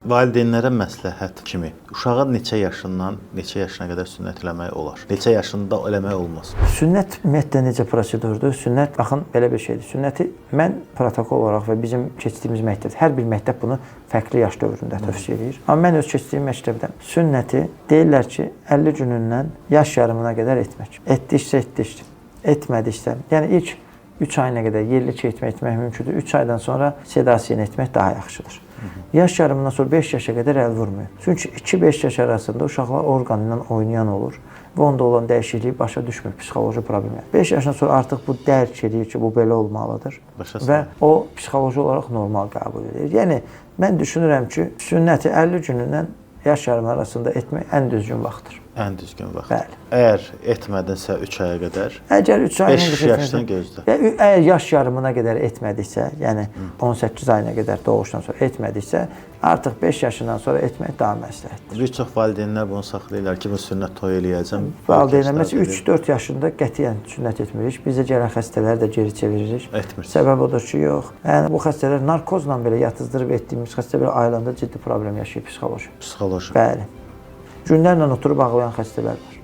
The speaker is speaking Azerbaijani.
Valideynlərə məsləhət kimi uşağı neçə yaşından neçə yaşına qədər sünnət eləmək olar? Neçə yaşında eləmək olmaz? Sünnət ümumiyyətlə necə prosedurdur? Sünnət baxın belə bir şeydir. Sünnəti mən protokol olaraq və bizim keçdiyimiz məktəb, hər bir məktəb bunu fərqli yaş dövründə tövsiyə edir. Amma mən öz keçdiyim məktəbdə sünnəti deyirlər ki, 50 günündən yaş yarımına qədər etmək. Etdikcə etdikcə, etmədikcə, yəni ilk 3 ayına qədər yerli etmək mümkündür. 3 aydan sonra sedasiya etmək daha yaxşıdır. Yaş yarımından sonra 5 yaşa qədər əl vurmuyor. Çünki 2-5 yaş arasında uşaqlar orqanı ilə oynayan olur və onda olan dəyişikliyi başa düşmür, psixoloji problemlər. 5 yaşdan sonra artıq bu dərk edir ki, bu belə olmalıdır və o psixoloji olaraq normal qəbul edir. Yəni, mən düşünürəm ki, sünnəti 50 günündən yaş yarımı arasında etmək ən düzgün vaxtdır. Ən düzgün vaxt. Bəli. Əgər etmədinsə 3 aya qədər, əgər 3 ayına 5 yaşdan gözlə. Əgər yaş yarımına qədər etmədiksə, yəni 18 ayına qədər doğuşdan sonra etmədiksə, artıq 5 yaşından sonra etmək daha məsləhətdir. Bir çox valideynlər bunu saxlayırlar ki, bu sünnət toyu eləyəcəm. Valideynlər məsələn 3-4 yaşında qətiyyən sünnət etmirik. Bizə gələn xəstələri də geri çeviririk. Etmirsiniz. Səbəb odur ki, yox. Yəni bu xəstələr narkozla belə yatızdırıb etdiyimiz xəstə belə ayılanda ciddi problem yaşayır psixoloji. Psixoloji. Bəli. Günlərlə oturub ağlayan xəstələr var.